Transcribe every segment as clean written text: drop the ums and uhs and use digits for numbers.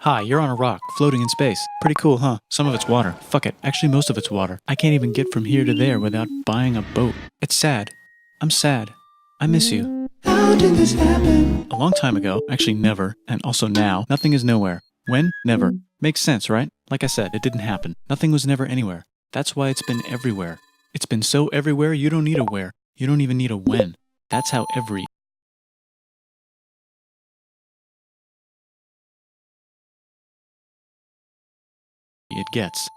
Hi, you're on a rock, floating in space. Pretty cool, huh? Some of it's water. Fuck it, actually most of it's water. I can't even get from here to there without buying a boat. It's sad. I'm sad. I miss you. How did this happen? A long time ago, actually never, and also now, nothing is nowhere. When? Never. Makes sense, right? Like I said, it didn't happen. Nothing was never anywhere. That's why it's been everywhere. It's been so everywhere you don't need a where. You don't even need a when. That's how every it gets.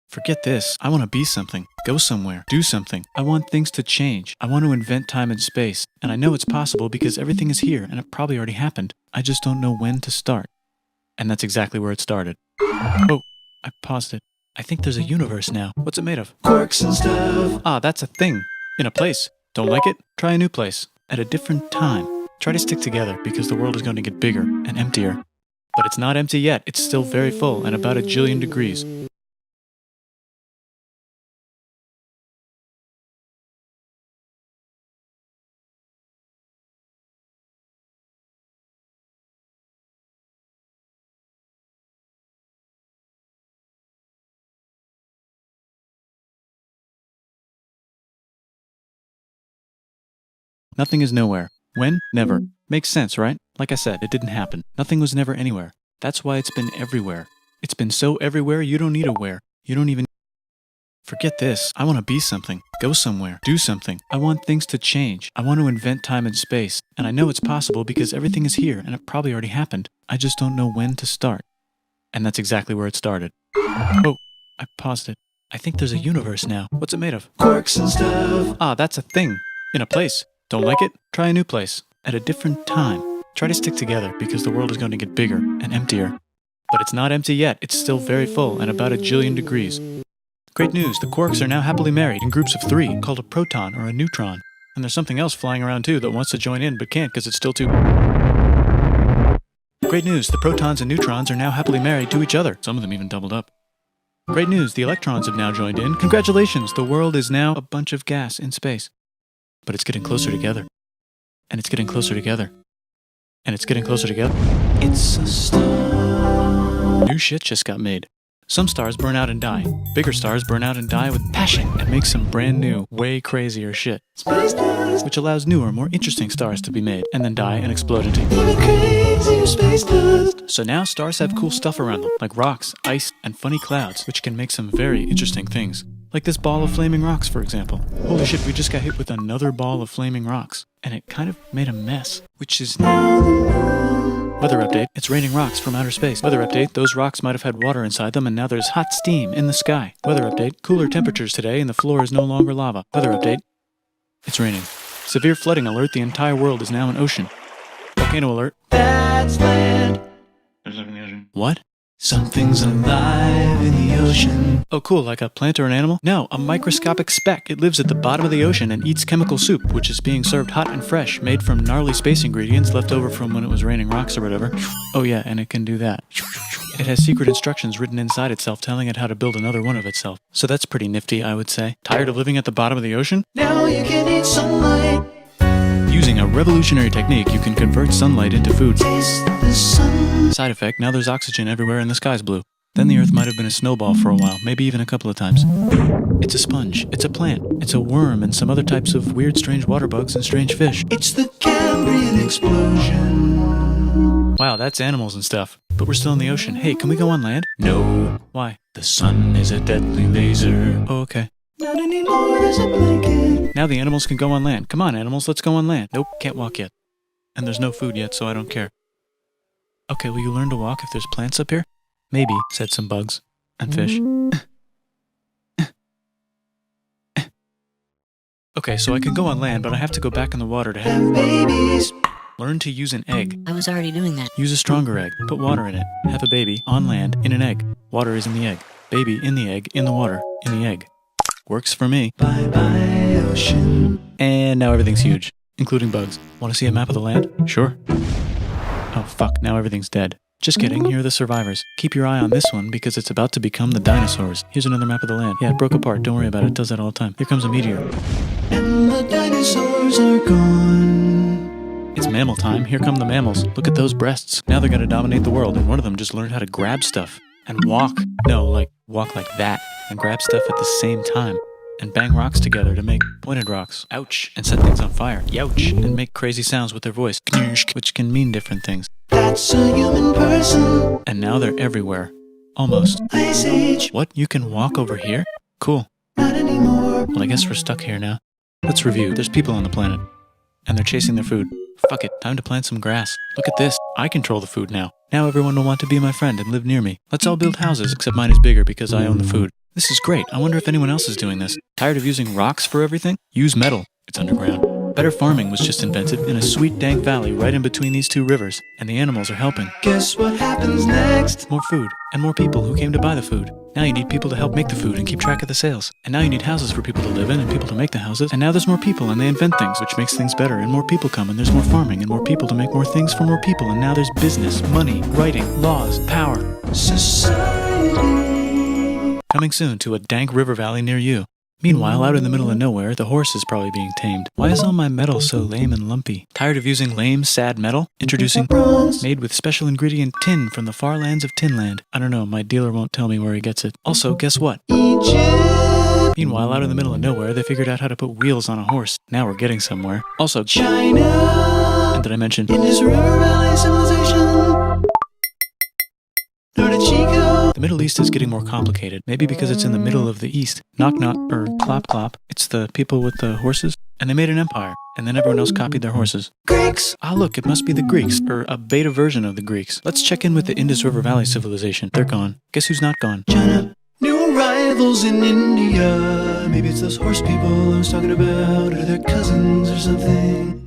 Forget this. I want to be something. Go somewhere. Do something. I want things to change. I want to invent time and space. And I know it's possible because everything is here and it probably already happened. I just don't know when to start. And that's exactly where it started. Oh, I paused it. I think there's a universe now. What's it made of? Quirks and stuff. Ah, that's a thing. In a place. Don't like it? Try a new place. At a different time. Try to stick together because the world is going to get bigger and emptier. But it's not empty yet. It's still very full and about 1 jillion degrees. Nothing is nowhere. When? Never. Makes sense, right? Like I said, it didn't happen. Nothing was never anywhere. That's why it's been everywhere. It's been so everywhere you don't need a where. You don't even... Forget this. I want to be something. Go somewhere. Do something. I want things to change. I want to invent time and space. And I know it's possible because everything is here and it probably already happened. I just don't know when to start. And that's exactly where it started. Oh, I paused it. I think there's a universe now. What's it made of? Quirks and stuff. Ah, that's a thing. In a place. Don't like it? Try a new place. At a different time. Try to stick together because the world is going to get bigger and emptier. But it's not empty yet. It's still very full and about 1 jillion degrees. Great news, the quarks are now happily married in groups of 3 called a proton or a neutron. And there's something else flying around too that wants to join in but can't because it's still too... Great news, the protons and neutrons are now happily married to each other. Some of them even doubled up. Great news, the electrons have now joined in. Congratulations, the world is now a bunch of gas in space. But it's getting closer together. And it's getting closer together. And it's getting closer together. It's a star. New shit just got made. Some stars burn out and die. Bigger stars burn out and die with passion and make some brand new, way crazier shit. Space dust. Which allows newer, more interesting stars to be made and then die and explode into. Even crazier space dust. So now stars have cool stuff around them, like rocks, ice, and funny clouds, which can make some very interesting things. Like this ball of flaming rocks, for example. Holy shit, we just got hit with another ball of flaming rocks. And it kind of made a mess, which is now the moon. Weather update, it's raining rocks from outer space. Weather update, those rocks might have had water inside them and now there's hot steam in the sky. Weather update, cooler temperatures today and the floor is no longer lava. Weather update, it's raining. Severe flooding alert, the entire world is now an ocean. Volcano alert. That's land. There's nothing in the ocean. What? Something's alive in the ocean. Oh cool, like a plant or an animal? No, a microscopic speck. It lives at the bottom of the ocean and eats chemical soup, which is being served hot and fresh, made from gnarly space ingredients left over from when it was raining rocks or whatever. Oh yeah, and it can do that. It has secret instructions written inside itself telling it how to build another one of itself. So that's pretty nifty, I would say. Tired of living at the bottom of the ocean? Now you can eat sunlight. Using a revolutionary technique, you can convert sunlight into food. Taste the sun. Side effect, now there's oxygen everywhere and the sky's blue. Then the Earth might have been a snowball for a while, maybe even a couple of times. It's a sponge, it's a plant, it's a worm and some other types of weird strange water bugs and strange fish. It's the Cambrian explosion. Wow, that's animals and stuff. But we're still in the ocean. Hey, can we go on land? No. Why? The sun is a deadly laser. Oh, okay. Not anymore, there's a blanket. Now the animals can go on land. Come on, animals, let's go on land. Nope, can't walk yet. And there's no food yet, so I don't care. Okay, will you learn to walk if there's plants up here? Maybe, said some bugs. And fish. Okay, so I can go on land, but I have to go back in the water to Have babies. learn to use an egg. I was already doing that. Use a stronger egg. Put water in it. Have a baby on land in an egg. Water is in the egg. Baby in the egg, in the water, in the egg. Works for me. Bye bye ocean. And now everything's huge, including bugs. Want to see a map of the land? Sure. Oh fuck, now everything's dead. Just kidding, here are the survivors. Keep your eye on this one because it's about to become the dinosaurs. Here's another map of the land. Yeah, it broke apart, don't worry about it, it does that all the time. Here comes a meteor. And the dinosaurs are gone. It's mammal time, here come the mammals. Look at those breasts. Now they're gonna dominate the world, and one of them just learned how to grab stuff. And walk. No, like, walk like that. And grab stuff at the same time. And bang rocks together to make pointed rocks. Ouch. And set things on fire. Youch. And make crazy sounds with their voice. Knirsch, which can mean different things. That's a human person. And now they're everywhere. Almost. Ice Age. What? You can walk over here? Cool. Not anymore. Well, I guess we're stuck here now. Let's review. There's people on the planet. And they're chasing their food. Fuck it, time to plant some grass. Look at this. I control the food now. Now everyone will want to be my friend and live near me. Let's all build houses, except mine is bigger because I own the food. This is great. I wonder if anyone else is doing this. Tired of using rocks for everything? Use metal. It's underground. Better farming was just invented in a sweet dank valley right in between these two rivers, and the animals are helping. Guess what happens next? More food, and more people who came to buy the food. Now you need people to help make the food and keep track of the sales. And now you need houses for people to live in and people to make the houses. And now there's more people and they invent things, which makes things better. And more people come and there's more farming and more people to make more things for more people. And now there's business, money, writing, laws, power. Society. Coming soon to a dank river valley near you. Meanwhile, out in the middle of nowhere, the horse is probably being tamed. Why is all my metal so lame and lumpy? Tired of using lame, sad metal? Introducing Bronze. made with special ingredient tin from the far lands of Tinland. I don't know, my dealer won't tell me where he gets it. Also, guess what? Egypt. Meanwhile, out in the middle of nowhere, they figured out how to put wheels on a horse. Now we're getting somewhere. Also, China. and did I mention? Indus River Valley Civilization. Norte Chico. The Middle East is getting more complicated. Maybe because it's in the middle of the East. Knock knock, or clop clop. It's the people with the horses. And they made an empire. And then everyone else copied their horses. Greeks. Ah, look, it must be the Greeks, or a beta version of the Greeks. Let's check in with the Indus River Valley civilization. They're gone. Guess who's not gone? China. New arrivals in India. Maybe it's those horse people I was talking about, or their cousins or something.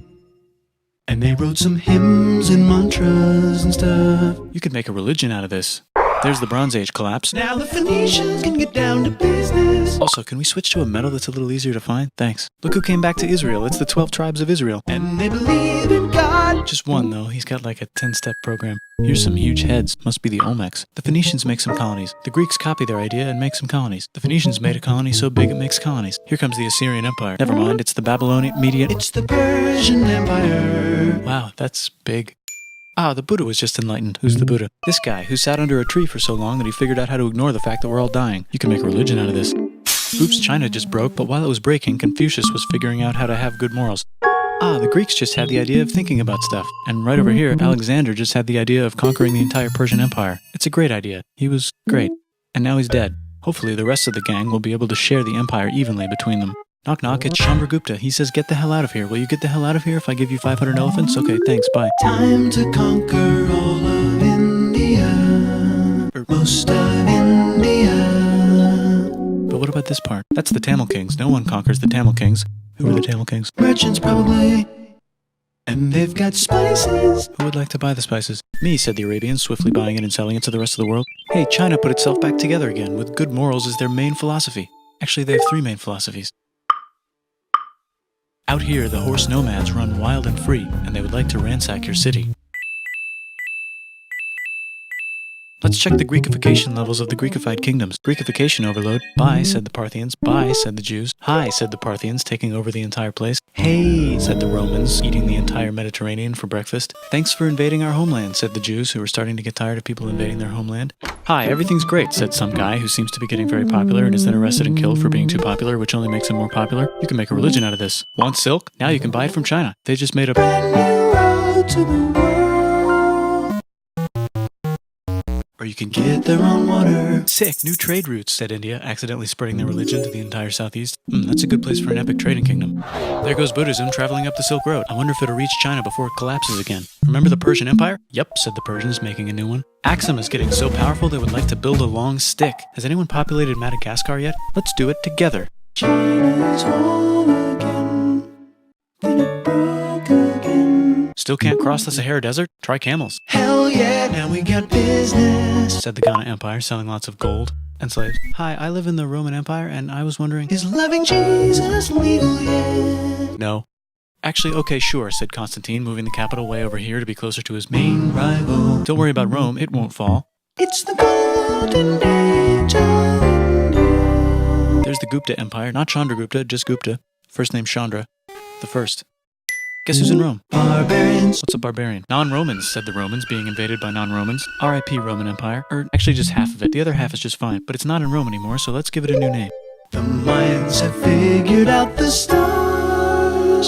And they wrote some hymns and mantras and stuff. You could make a religion out of this. There's the Bronze Age collapse. Now the Phoenicians can get down to business. Also, can we switch to a metal that's a little easier to find? Thanks. Look who came back to Israel. It's the 12 tribes of Israel. And they believe in God. Just one, though. He's got like a 10-step program. Here's some huge heads. Must be the Olmecs. The Phoenicians make some colonies. The Greeks copy their idea and make some colonies. The Phoenicians made a colony so big it makes colonies. Here comes the Assyrian Empire. Never mind, it's the Babylonian Median. It's the Persian Empire. Wow, that's big. Ah, the Buddha was just enlightened. Who's the Buddha? This guy who sat under a tree for so long that he figured out how to ignore the fact that we're all dying. You can make a religion out of this. Oops, China just broke, but while it was breaking, Confucius was figuring out how to have good morals. Ah, the Greeks just had the idea of thinking about stuff. And right over here, Alexander just had the idea of conquering the entire Persian Empire. It's a great idea. He was great. And now he's dead. Hopefully the rest of the gang will be able to share the empire evenly between them. Knock knock, it's Chandragupta. He says, get the hell out of here. Will you get the hell out of here if I give you 500 elephants? Okay, thanks, bye. Time to conquer all of India. Or most of India. But what about this part? That's the Tamil Kings. No one conquers the Tamil Kings. Who are the Tamil Kings? Merchants probably. And they've got spices. Who would like to buy the spices? Me, said the Arabians, swiftly buying it and selling it to the rest of the world. Hey, China put itself back together again, with good morals as their main philosophy. Actually, they have 3 main philosophies. Out here, the horse nomads run wild and free, and they would like to ransack your city. Let's check the Greekification levels of the Greekified kingdoms. Greekification overload. Bye, said the Parthians. Bye, said the Jews. Hi, said the Parthians, taking over the entire place. Hey, said the Romans, eating the entire Mediterranean for breakfast. Thanks for invading our homeland, said the Jews, who were starting to get tired of people invading their homeland. Hi, everything's great, said some guy who seems to be getting very popular and is then arrested and killed for being too popular, which only makes him more popular. You can make a religion out of this. Want silk? Now you can buy it from China. They just made a Brand new road to the world. Or you can Get their own water. Sick, new trade routes, said India, accidentally spreading their religion to the entire southeast. That's a good place for an epic trading kingdom. There goes Buddhism traveling up the Silk Road. I wonder if it'll reach China before it collapses again. Remember the Persian Empire? Yep, said the Persians, making a new one. Axum is getting so powerful they would like to build a long stick. Has anyone populated Madagascar yet? Let's do it together. China's home again. Then it broke again. Still can't cross the Sahara Desert? Try camels, Hell yeah, now we got business. said the Ghana Empire, selling lots of gold and slaves. Hi, I live in the Roman Empire, and I was wondering... Is loving Jesus legal yet? No. Actually, okay, sure, said Constantine, moving the capital way over here to be closer to his main rival. Don't worry about Rome, it won't fall. It's the golden age of India. There's the Gupta Empire, not Chandragupta, just Gupta. First name Chandra. The first. Guess who's in Rome? Barbarians. What's a barbarian? Non-Romans, said the Romans, being invaded by non-Romans. R.I.P. Roman Empire. Or actually just half of it. The other half is just fine, but it's not in Rome anymore, so let's give it a new name. The Mayans have figured out the stars.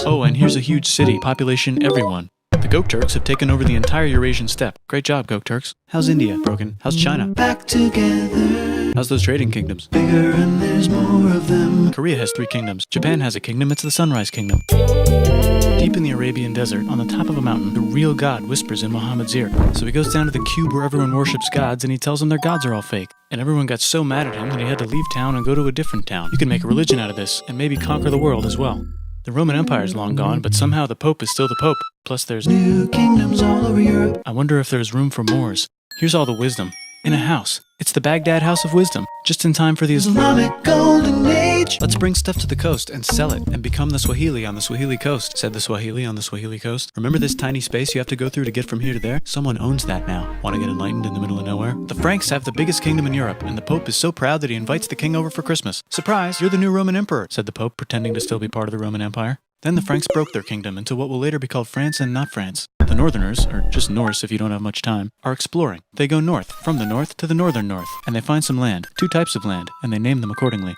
Oh, and here's a huge city, population everyone. The Gokturks have taken over the entire Eurasian steppe. Great job, Gokturks. How's India? Broken. How's China? Back together. How's those trading kingdoms? Bigger and there's more of them. Korea has 3 kingdoms. Japan has a kingdom, it's the Sunrise Kingdom. Deep in the Arabian desert, on the top of a mountain, the real God whispers in Muhammad's ear. So he goes down to the cube where everyone worships gods and he tells them their gods are all fake. And everyone got so mad at him that he had to leave town and go to a different town. You can make a religion out of this, and maybe conquer the world as well. The Roman Empire is long gone, but somehow the Pope is still the Pope. Plus there's New kingdoms all over Europe. I wonder if there's room for Moors. Here's all the wisdom. In a house. It's the Baghdad House of Wisdom. Just in time for the Islamic golden age. Let's bring stuff to the coast and sell it and become the Swahili on the Swahili coast, said the Swahili on the Swahili coast. Remember this tiny space you have to go through to get from here to there? Someone owns that now. Want to get enlightened in the middle of nowhere? The Franks have the biggest kingdom in Europe, and the Pope is so proud that he invites the king over for Christmas. Surprise, you're the new Roman emperor, said the Pope, pretending to still be part of the Roman Empire. Then the Franks broke their kingdom into what will later be called France and not France. The Northerners, or just Norse if you don't have much time, are exploring. They go north, from the north to the northern north, and they find some land, 2 types of land, and they name them accordingly.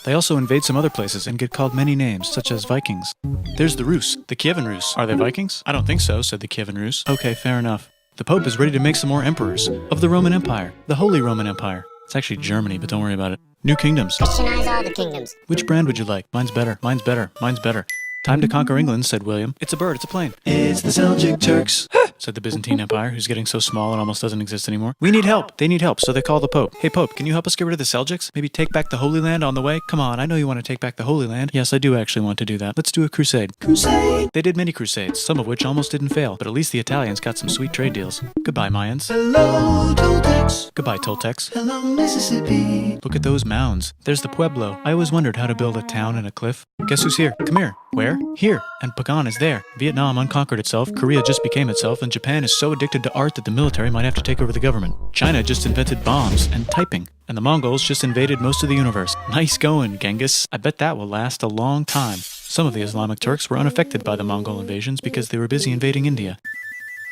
They also invade some other places and get called many names, such as Vikings. There's the Rus, the Kievan Rus. Are they Vikings? I don't think so, said the Kievan Rus. Okay, fair enough. The Pope is ready to make some more emperors of the Roman Empire, the Holy Roman Empire. It's actually Germany, but don't worry about it. New kingdoms. Christianize all the kingdoms. Which brand would you like? Mine's better, mine's better, mine's better. Time to conquer England, said William. It's a bird, it's a plane. It's the Seljuk Turks. Said the Byzantine Empire, who's getting so small it almost doesn't exist anymore. We need help. They need help, so they call the Pope. Hey Pope, can you help us get rid of the Seljuks? Maybe take back the Holy Land on the way? Come on, I know you want to take back the Holy Land. Yes, I do actually want to do that. Let's do a crusade. Crusade. They did many crusades, some of which almost didn't fail, but at least the Italians got some sweet trade deals. Goodbye, Mayans. Hello, Toltecs. Goodbye, Toltecs. Hello, Mississippi. Look at those mounds. There's the Pueblo. I always wondered how to build a town in a cliff. Guess who's here? Come here. Where? Here. And Pagan is there. Vietnam unconquered itself, Korea just became itself, and Japan is so addicted to art that the military might have to take over the government. China just invented bombs and typing. And the Mongols just invaded most of the universe. Nice going, Genghis. I bet that will last a long time. Some of the Islamic Turks were unaffected by the Mongol invasions because they were busy invading India.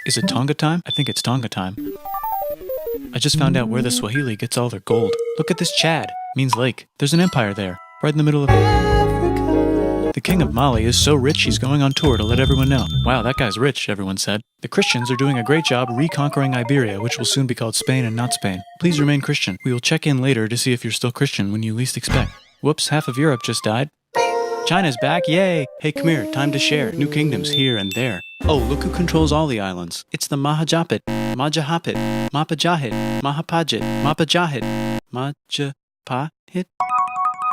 Is it Tonga time? I think it's Tonga time. I just found out where the Swahili gets all their gold. Look at this Chad. Means lake. There's an empire there. Right in the middle of it. The king of Mali is so rich he's going on tour to let everyone know. Wow, that guy's rich, everyone said. The Christians are doing a great job reconquering Iberia, which will soon be called Spain and not Spain. Please remain Christian. We will check in later to see if you're still Christian when you least expect. Whoops, half of Europe just died. China's back, yay! Hey, come here, time to share. New kingdoms here and there. Oh, look who controls all the islands. It's the Mahajapit, Majapahit, Mapajahit, Mahapajit, Mapajahit, Majapahit.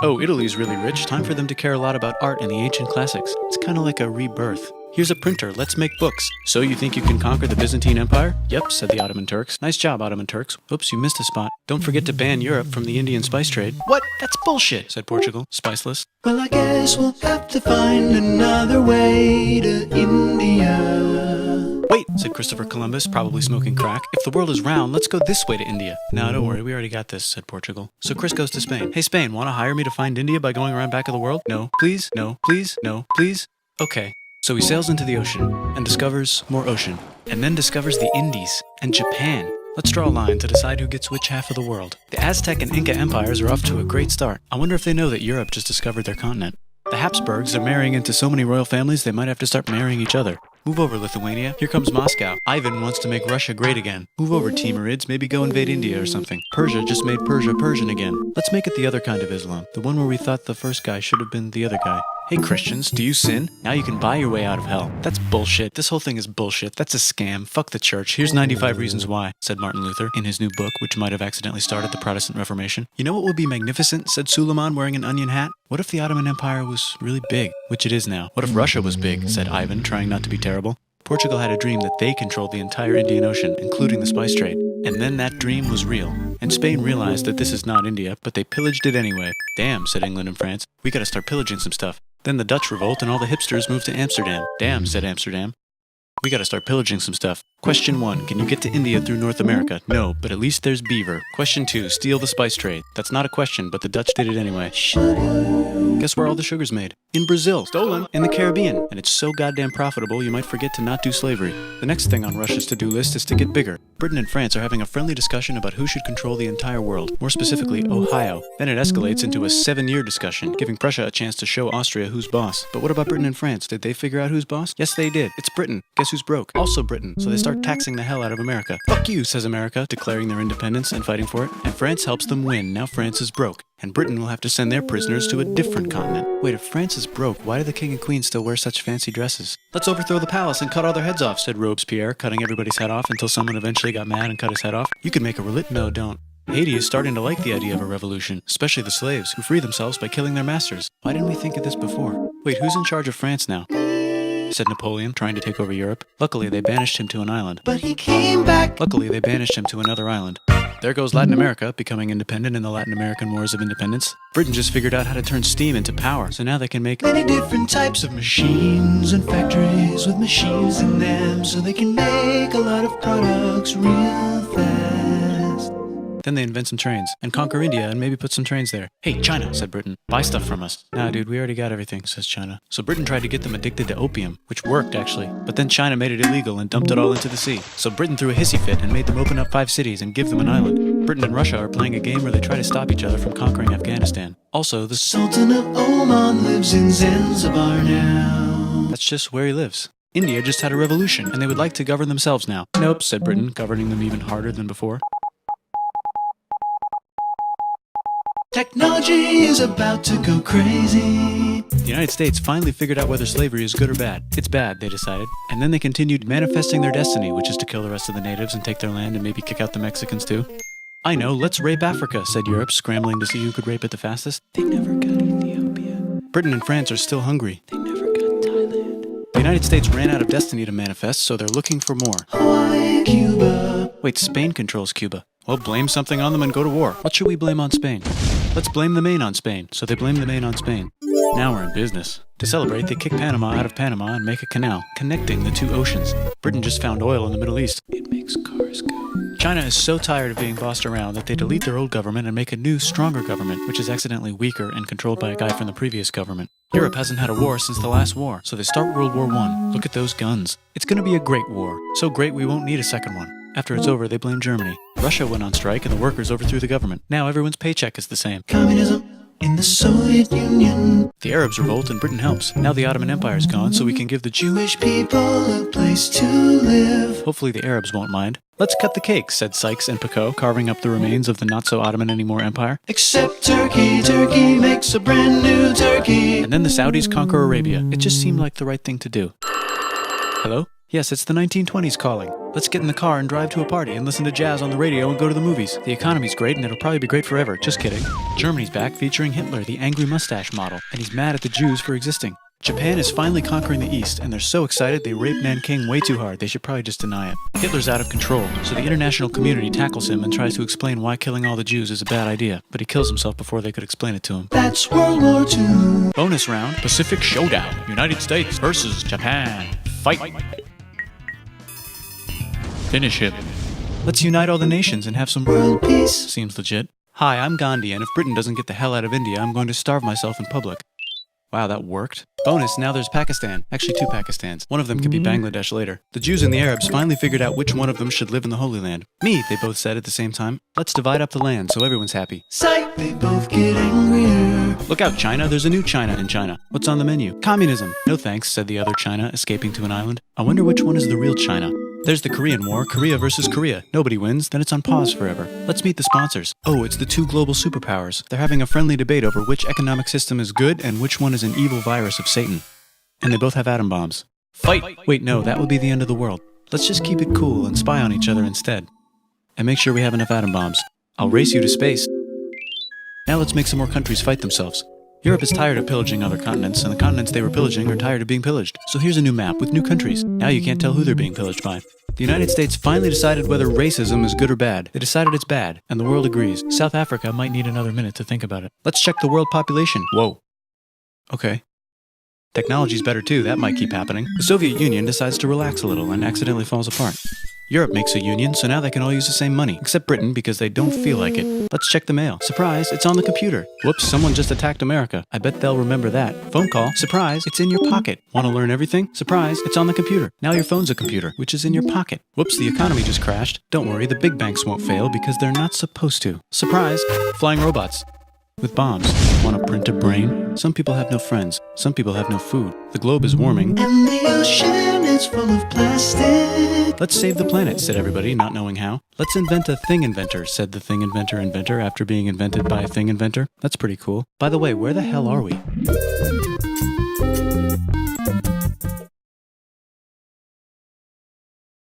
Oh, Italy's really rich. Time for them to care a lot about art and the ancient classics. It's kind of like a rebirth. Here's a printer, let's make books. So you think you can conquer the Byzantine Empire? Yep, said the Ottoman Turks. Nice job, Ottoman Turks. Oops, you missed a spot. Don't forget to ban Europe from the Indian spice trade. What? That's bullshit, said Portugal, spiceless. Well, I guess we'll have to find another way to India. Wait, said Christopher Columbus, probably smoking crack. If the world is round, let's go this way to India. No, don't worry, we already got this, said Portugal. So Chris goes to Spain. Hey, Spain, want to hire me to find India by going around back of the world? No, please, no, please, no, please. Okay. So he sails into the ocean and discovers more ocean, and then discovers the Indies and Japan. Let's draw a line to decide who gets which half of the world. The Aztec and Inca empires are off to a great start. I wonder if they know that Europe just discovered their continent. The Habsburgs are marrying into so many royal families they might have to start marrying each other. Move over, Lithuania. Here comes Moscow. Ivan wants to make Russia great again. Move over, Timurids. Maybe go invade India or something. Persia just made Persia Persian again. Let's make it the other kind of Islam. The one where we thought the first guy should have been the other guy. Hey Christians, do you sin? Now you can buy your way out of hell. That's bullshit. This whole thing is bullshit. That's a scam. Fuck the church. Here's 95 reasons why, said Martin Luther in his new book, which might have accidentally started the Protestant Reformation. You know what would be magnificent, said Suleiman wearing an onion hat? What if the Ottoman Empire was really big? Which it is now. What if Russia was big, said Ivan, trying not to be terrible. Portugal had a dream that they controlled the entire Indian Ocean, including the spice trade. And then that dream was real. And Spain realized that this is not India, but they pillaged it anyway. Damn, said England and France. We gotta start pillaging some stuff. Then the Dutch revolt and all the hipsters moved to Amsterdam. Damn, said Amsterdam. We gotta start pillaging some stuff. Question 1, can you get to India through North America? No, but at least there's beaver. Question 2, steal the spice trade. That's not a question, but the Dutch did it anyway. Guess where all the sugar's made? In Brazil. Stolen. In the Caribbean. And it's so goddamn profitable you might forget to not do slavery. The next thing on Russia's to-do list is to get bigger. Britain and France are having a friendly discussion about who should control the entire world, more specifically Ohio. Then it escalates into a 7-year discussion, giving Prussia a chance to show Austria who's boss. But what about Britain and France? Did they figure out who's boss? Yes, they did. It's Britain. Guess who's broke? Also Britain. So they start taxing the hell out of America. Fuck you, says America, declaring their independence and fighting for it. And France helps them win. Now France is broke. And Britain will have to send their prisoners to a different continent. Wait, if France is broke, why do the king and queen still wear such fancy dresses? Let's overthrow the palace and cut all their heads off, said Robespierre, cutting everybody's head off until someone eventually got mad and cut his head off. You could make a No, don't. Haiti is starting to like the idea of a revolution, especially the slaves, who free themselves by killing their masters. Why didn't we think of this before? Wait, who's in charge of France now? Said Napoleon, trying to take over Europe. Luckily, they banished him to an island. But he came back. Luckily, they banished him to another island. There goes Latin America, becoming independent in the Latin American Wars of Independence. Britain just figured out how to turn steam into power, so now they can make Many different types of machines and factories with machines in them, so they can make a lot of products real fast. Then they invent some trains, and conquer India and maybe put some trains there. Hey, China, said Britain, buy stuff from us. Nah, dude, we already got everything, says China. So Britain tried to get them addicted to opium, which worked, actually. But then China made it illegal and dumped it all into the sea. So Britain threw a hissy fit and made them open up 5 cities and give them an island. Britain and Russia are playing a game where they try to stop each other from conquering Afghanistan. Also, the Sultan of Oman lives in Zanzibar now. That's just where he lives. India just had a revolution, and they would like to govern themselves now. Nope, said Britain, governing them even harder than before. Technology is about to go crazy. The United States finally figured out whether slavery is good or bad. It's bad, they decided. And then they continued manifesting their destiny, which is to kill the rest of the natives and take their land and maybe kick out the Mexicans too. I know, let's rape Africa, said Europe, scrambling to see who could rape it the fastest. They never got Ethiopia. Britain and France are still hungry. They never got Thailand. The United States ran out of destiny to manifest, so they're looking for more. Hawaii, Cuba. Wait, Spain controls Cuba. Well, blame something on them and go to war. What should we blame on Spain? Let's blame the Maine on Spain. So they blame the Maine on Spain. Now we're in business. To celebrate, they kick Panama out of Panama and make a canal, connecting the 2 oceans. Britain just found oil in the Middle East. It makes cars go. China is so tired of being bossed around that they delete their old government and make a new, stronger government, which is accidentally weaker and controlled by a guy from the previous government. Europe hasn't had a war since the last war, so they start World War I. Look at those guns. It's gonna be a great war. So great we won't need a second one. After it's over, they blame Germany. Russia went on strike and the workers overthrew the government. Now everyone's paycheck is the same. Communism in the Soviet Union. The Arabs revolt and Britain helps. Now the Ottoman Empire's gone, so we can give the Jewish people a place to live. Hopefully the Arabs won't mind. Let's cut the cake, said Sykes and Picot, carving up the remains of the not-so-Ottoman-anymore empire. Except Turkey. Turkey makes a brand new Turkey. And then the Saudis conquer Arabia. It just seemed like the right thing to do. Hello? Yes, it's the 1920s calling. Let's get in the car and drive to a party and listen to jazz on the radio and go to the movies. The economy's great and it'll probably be great forever. Just kidding. Germany's back featuring Hitler, the angry mustache model, and he's mad at the Jews for existing. Japan is finally conquering the East, and they're so excited they raped Nanking way too hard. They should probably just deny it. Hitler's out of control, so the international community tackles him and tries to explain why killing all the Jews is a bad idea, but he kills himself before they could explain it to him. That's World War II. Bonus round, Pacific Showdown. United States versus Japan. Fight! Finish him. Let's unite all the nations and have some World peace. Seems legit. Hi, I'm Gandhi, and if Britain doesn't get the hell out of India, I'm going to starve myself in public. Wow, that worked. Bonus, now there's Pakistan. Actually, 2 Pakistans. One of them could be Bangladesh later. The Jews and the Arabs finally figured out which one of them should live in the Holy Land. Me, they both said at the same time. Let's divide up the land so everyone's happy. Sight, they both get angrier. Look out, China. There's a new China in China. What's on the menu? Communism. No thanks, said the other China, escaping to an island. I wonder which one is the real China. There's the Korean War, Korea versus Korea. Nobody wins, then it's on pause forever. Let's meet the sponsors. Oh, it's the 2 global superpowers. They're having a friendly debate over which economic system is good and which one is an evil virus of Satan. And they both have atom bombs. Fight! Wait, no, that would be the end of the world. Let's just keep it cool and spy on each other instead. And make sure we have enough atom bombs. I'll race you to space. Now let's make some more countries fight themselves. Europe is tired of pillaging other continents, and the continents they were pillaging are tired of being pillaged. So here's a new map with new countries. Now you can't tell who they're being pillaged by. The United States finally decided whether racism is good or bad. They decided it's bad, and the world agrees. South Africa might need another minute to think about it. Let's check the world population. Whoa. Okay. Technology's better too, that might keep happening. The Soviet Union decides to relax a little and accidentally falls apart. Europe makes a union, so now they can all use the same money, except Britain because they don't feel like it. Let's check the mail. Surprise, it's on the computer. Whoops, someone just attacked America. I bet they'll remember that. Phone call. Surprise, it's in your pocket. Want to learn everything? Surprise, it's on the computer. Now your phone's a computer, which is in your pocket. Whoops, the economy just crashed. Don't worry, the big banks won't fail because they're not supposed to. Surprise, flying robots. With bombs. Want to print a brain? Some people have no friends. Some people have no food. The globe is warming. And the ocean is full of plastic. Let's save the planet, said everybody, not knowing how. Let's invent a thing inventor, said the thing inventor after being invented by a thing inventor. That's pretty cool. By the way, where the hell are we?